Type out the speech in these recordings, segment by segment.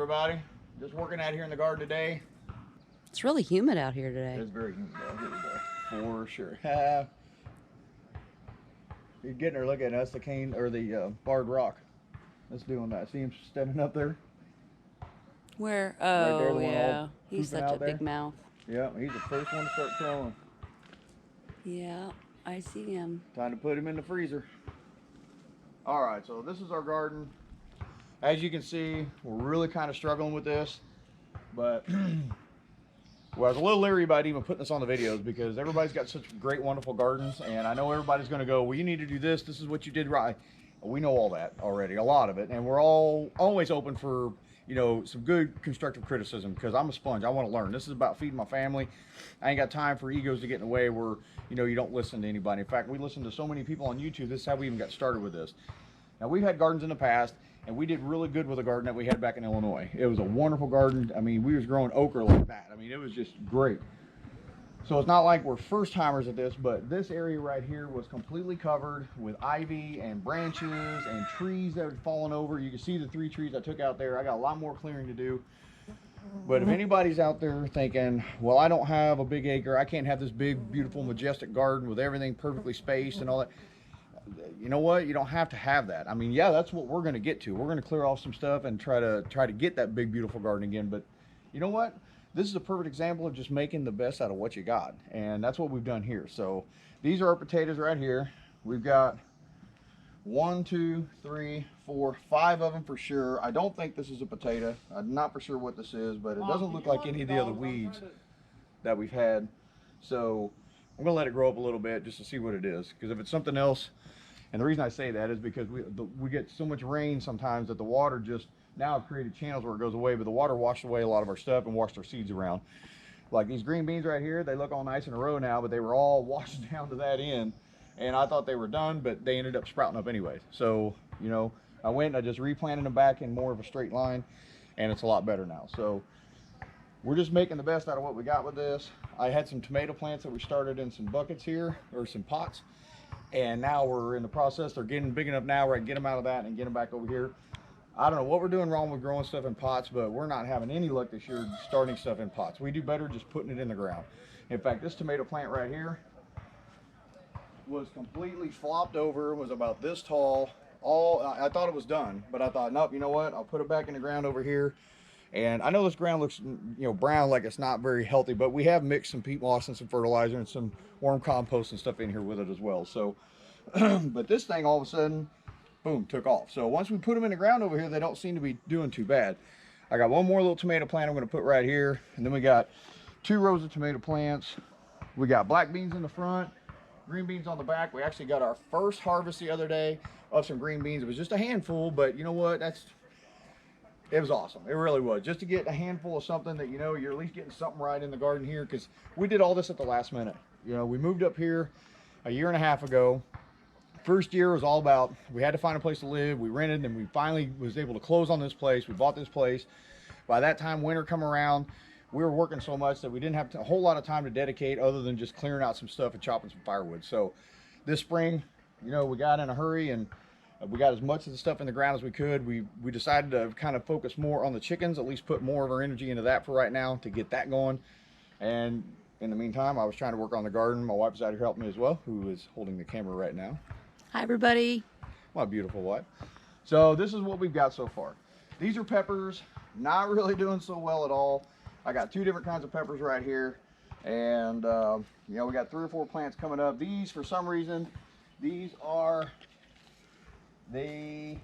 everybody. Just working out here in the garden today. It's really humid out here today. It's very humid out here today, for sure. You're getting her looking at us, the cane or the barred rock. That's doing that. See him standing up there? Where? Right there, the Oh, one yeah. all He's pooping such a out there. big mouth. Yeah, he's the first one to start crawling. Yeah, I see him. Time to put him in the freezer. All right, so this is our garden. As you can see, we're really kind of struggling with this, but well, I was a little leery about even putting this on the videos because everybody's got such great, wonderful gardens, and I know everybody's going to go, well, you need to do this. This is what you did right. We know all that already, a lot of it, and we're all always open for, you know, some good constructive criticism because I'm a sponge. I want to learn. This is about feeding my family. I ain't got time for egos to get in the way where, you know, you don't listen to anybody. In fact, we listen to so many people on YouTube. This is how we even got started with this. Now, we've had gardens in the past, and we did really good with a garden that we had back in Illinois. It was a wonderful garden. I mean, we was growing okra like that. I mean, it was just great. So it's not like we're first timers at this, but this area right here was completely covered with ivy and branches and trees that had fallen over. You can see the 3 trees I took out there. I got a lot more clearing to do. But if anybody's out there thinking, well, I don't have a big acre, I can't have this big, beautiful, majestic garden with everything perfectly spaced and all that, you know what? You don't have to have that. I mean, yeah, that's what we're going to get to. We're going to clear off some stuff and try to get that big, beautiful garden again. But you know what? This is a perfect example of just making the best out of what you got. And that's what we've done here. So these are our potatoes right here. We've got 1, 2, 3, 4, 5 of them for sure. I don't think this is a potato. I'm not for sure what this is, but it doesn't look like any of the other weeds that we've had. So I'm gonna let it grow up a little bit just to see what it is. Because if it's something else, and the reason I say that is because we get so much rain sometimes that the water just, now I've created channels where it goes away, but the water washed away a lot of our stuff and washed our seeds around. Like these green beans right here, they look all nice in a row now, but they were all washed down to that end. And I thought they were done, but they ended up sprouting up anyways. So, you know, I went and I just replanted them back in more of a straight line, and it's a lot better now. So we're just making the best out of what we got with this. I had some tomato plants that we started in some buckets here, or some pots, and now we're in the process. They're getting big enough now where I can get them out of that and get them back over here. I don't know what we're doing wrong with growing stuff in pots, but we're not having any luck this year starting stuff in pots. We do better just putting it in the ground. In fact, this tomato plant right here was completely flopped over, was about this tall. I thought it was done, but I thought, nope, you know what? I'll put it back in the ground over here. And I know this ground looks, you know, brown, like it's not very healthy, but we have mixed some peat moss and some fertilizer and some worm compost and stuff in here with it as well. So, but this thing all of a sudden, boom, took off. So once we put them in the ground over here, they don't seem to be doing too bad. I got one more little tomato plant I'm going to put right here. And then we got 2 rows of tomato plants. We got black beans in the front, green beans on the back. We actually got our first harvest the other day of some green beans. It was just a handful, but you know what? It was awesome. It really was. Just to get a handful of something that, you know, you're at least getting something right in the garden here, because we did all this at the last minute. You know, we moved up here a year and a half ago. First year was all about, we had to find a place to live. We rented, and we finally was able to close on this place. We bought this place. By that time, winter come around, we were working so much that we didn't have a whole lot of time to dedicate other than just clearing out some stuff and chopping some firewood. So this spring, you know, we got in a hurry and we got as much of the stuff in the ground as we could. We decided to kind of focus more on the chickens, at least put more of our energy into that for right now to get that going. And in the meantime, I was trying to work on the garden. My wife's out here helping me as well, who is holding the camera right now. Hi, everybody. My beautiful wife. So this is what we've got so far. These are peppers, not really doing so well at all. I got 2 different kinds of peppers right here. And, you know, we got 3 or 4 plants coming up. These, for some reason, these are I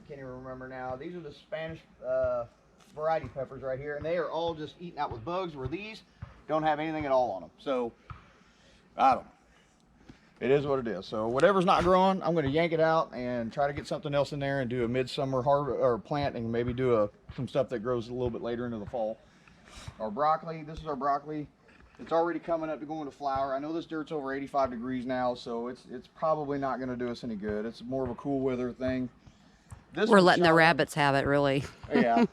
can't even remember now. These are the Spanish variety peppers right here, and they are all just eaten out with bugs, where these don't have anything at all on them. So I don't know. It is what it is. So whatever's not growing, I'm going to yank it out and try to get something else in there and do a midsummer harvest or plant, and maybe do some stuff that grows a little bit later into the fall. Our broccoli, this is our broccoli. It's already coming up to go into flower. I know this dirt's over 85 degrees now, so it's probably not going to do us any good. It's more of a cool weather thing. We're letting the rabbits have it, really. Yeah.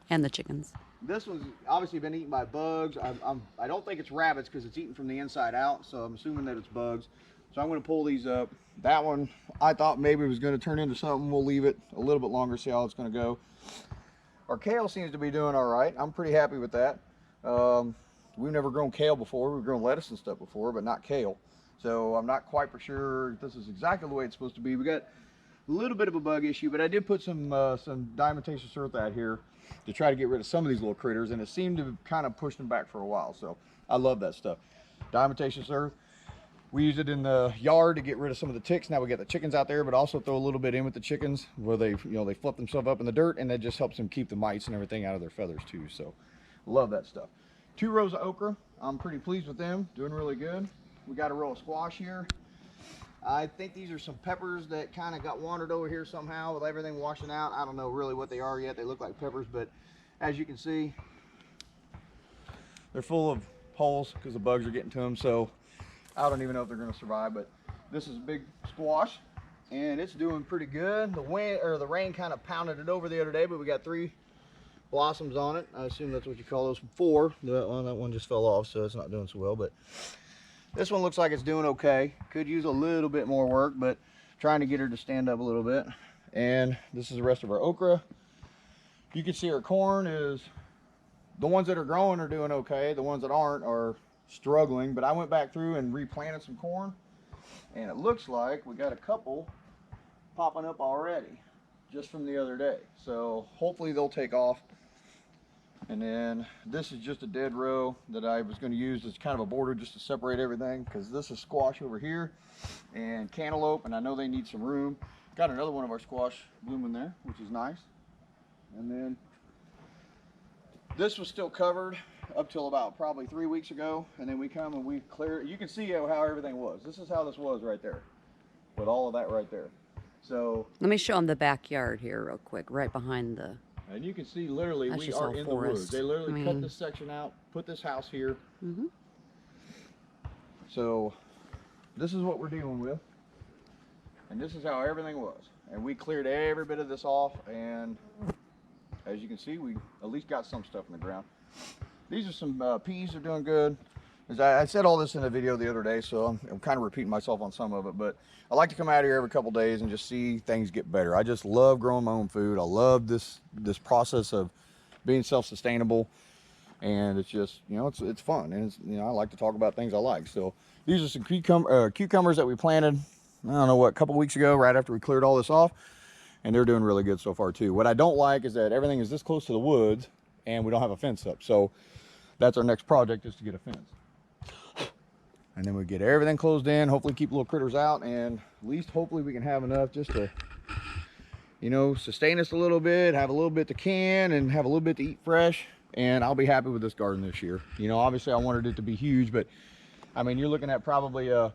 And the chickens. This one's obviously been eaten by bugs. I don't think it's rabbits because it's eaten from the inside out, so I'm assuming that it's bugs. So I'm going to pull these up. That one, I thought maybe it was going to turn into something. We'll leave it a little bit longer, see how it's going to go. Our kale seems to be doing all right. I'm pretty happy with that. We've never grown kale before. We've grown lettuce and stuff before, but not kale. So I'm not quite for sure if this is exactly the way it's supposed to be. We got a little bit of a bug issue, but I did put some diatomaceous earth out here to try to get rid of some of these little critters, and it seemed to kind of push them back for a while. So I love that stuff. Diatomaceous earth. We use it in the yard to get rid of some of the ticks. Now we got the chickens out there, but also throw a little bit in with the chickens where they, they flip themselves up in the dirt, and that just helps them keep the mites and everything out of their feathers too. So love that stuff. 2 rows of okra. I'm pretty pleased with them, doing really good. We got a row of squash here. I think these are some peppers that kind of got wandered over here somehow with everything washing out. I don't know really what they are yet. They look like peppers, but as you can see, they're full of holes because the bugs are getting to them. So I don't even know if they're going to survive, but this is a big squash and it's doing pretty good. The wind or the rain kind of pounded it over the other day, but we got 3 blossoms on it. I assume that's what you call those. 4. That one just fell off, so it's not doing so well, but this one looks like it's doing okay. Could use a little bit more work, but trying to get her to stand up a little bit. And this is the rest of our okra. You can see our corn is, the ones that are growing are doing okay. The ones that aren't are struggling, but I went back through and replanted some corn, and it looks like we got a couple popping up already just from the other day. So hopefully they'll take off. And then this is just a dead row that I was going to use as kind of a border just to separate everything, because this is squash over here and cantaloupe, and I know they need some room. Got another one of our squash blooming there, which is nice. And then this was still covered up till about probably 3 weeks ago, and then we come and we clear it. You can see how everything was. This is how this was right there, with all of that right there. So Let me show them the backyard here real quick, right behind the. and you can see literally That's we just are all in the forest. woods. They literally cut mean- this section out, put this house here. Mm-hmm. So this is what we're dealing with, and this is how everything was. And we cleared every bit of this off, and as you can see, we at least got some stuff in the ground. These are some peas. They're doing good. As I said all this in a video the other day, so I'm kind of repeating myself on some of it, but I like to come out here every couple days and just see things get better. I just love growing my own food. I love this process of being self-sustainable, and it's just, it's fun, and it's, I like to talk about things I like. So these are some cucumbers that we planted, I don't know what, a couple weeks ago, right after we cleared all this off, and they're doing really good so far too. What I don't like is that everything is this close to the woods and we don't have a fence up. So that's our next project, is to get a fence. And then we get everything closed in, hopefully keep little critters out, and at least hopefully we can have enough just to, sustain us a little bit, have a little bit to can, and have a little bit to eat fresh. And I'll be happy with this garden this year. Obviously I wanted it to be huge, but I mean, you're looking at probably a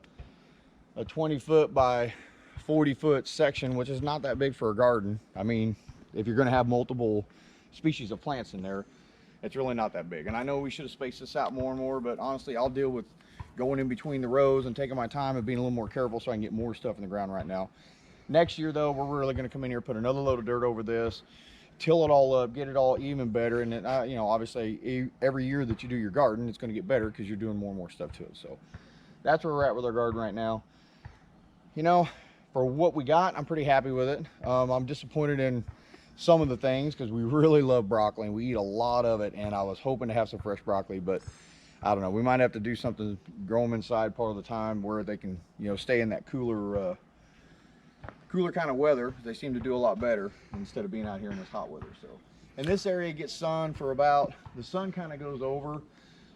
20-foot by 40-foot section, which is not that big for a garden. I mean, if you're going to have multiple species of plants in there, it's really not that big. And I know we should have spaced this out more and more, but honestly, I'll deal with going in between the rows and taking my time and being a little more careful so I can get more stuff in the ground right now. Next year though, we're really going to come in here, put another load of dirt over this, till it all up, get it all even better. And then, obviously every year that you do your garden, it's going to get better because you're doing more and more stuff to it. So that's where we're at with our garden right now. For what we got, I'm pretty happy with it. I'm disappointed in some of the things because we really love broccoli and we eat a lot of it, and I was hoping to have some fresh broccoli, but I don't know, we might have to do something, grow them inside part of the time where they can, stay in that cooler kind of weather. They seem to do a lot better instead of being out here in this hot weather. So, and this area gets sun for the sun kind of goes over,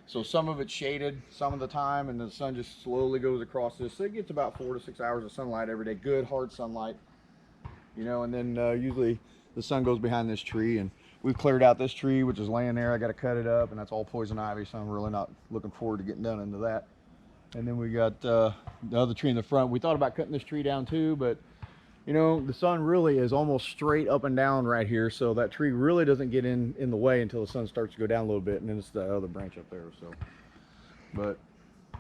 so some of it's shaded some of the time, and the sun just slowly goes across this. So it gets about 4 to 6 hours of sunlight every day, good hard sunlight, and then usually the sun goes behind this tree, and we've cleared out this tree, which is laying there. I got to cut it up, and that's all poison ivy, so I'm really not looking forward to getting down into that. And then we got the other tree in the front. We thought about cutting this tree down too, but the sun really is almost straight up and down right here, so that tree really doesn't get in the way until the sun starts to go down a little bit, and then it's the other branch up there. So, but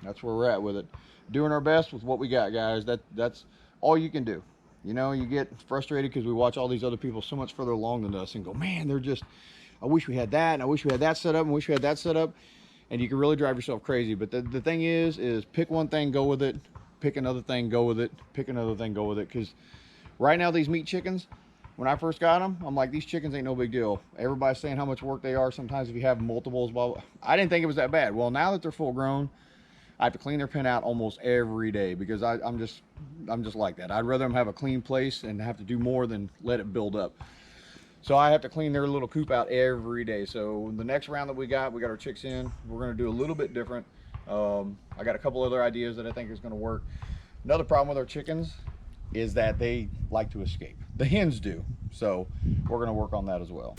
that's where we're at with it. Doing our best with what we got, guys. That's all you can do. You get frustrated because we watch all these other people so much further along than us and go, man, I wish we had that, and I wish we had that set up, and I wish we had that set up, and you can really drive yourself crazy. But the thing is pick one thing, go with it, pick another thing, go with it, pick another thing, go with it. Because right now these meat chickens, when I first got them, I'm like, these chickens ain't no big deal. Everybody's saying how much work they are. Sometimes if you have multiples, blah, blah. I didn't think it was that bad. Well, now that they're full grown, I have to clean their pen out almost every day because I'm just like that. I'd rather them have a clean place and have to do more than let it build up. So I have to clean their little coop out every day. So the next round that we got our chicks in. We're going to do a little bit different. I got a couple other ideas that I think is going to work. Another problem with our chickens is that they like to escape. The hens do. So we're going to work on that as well.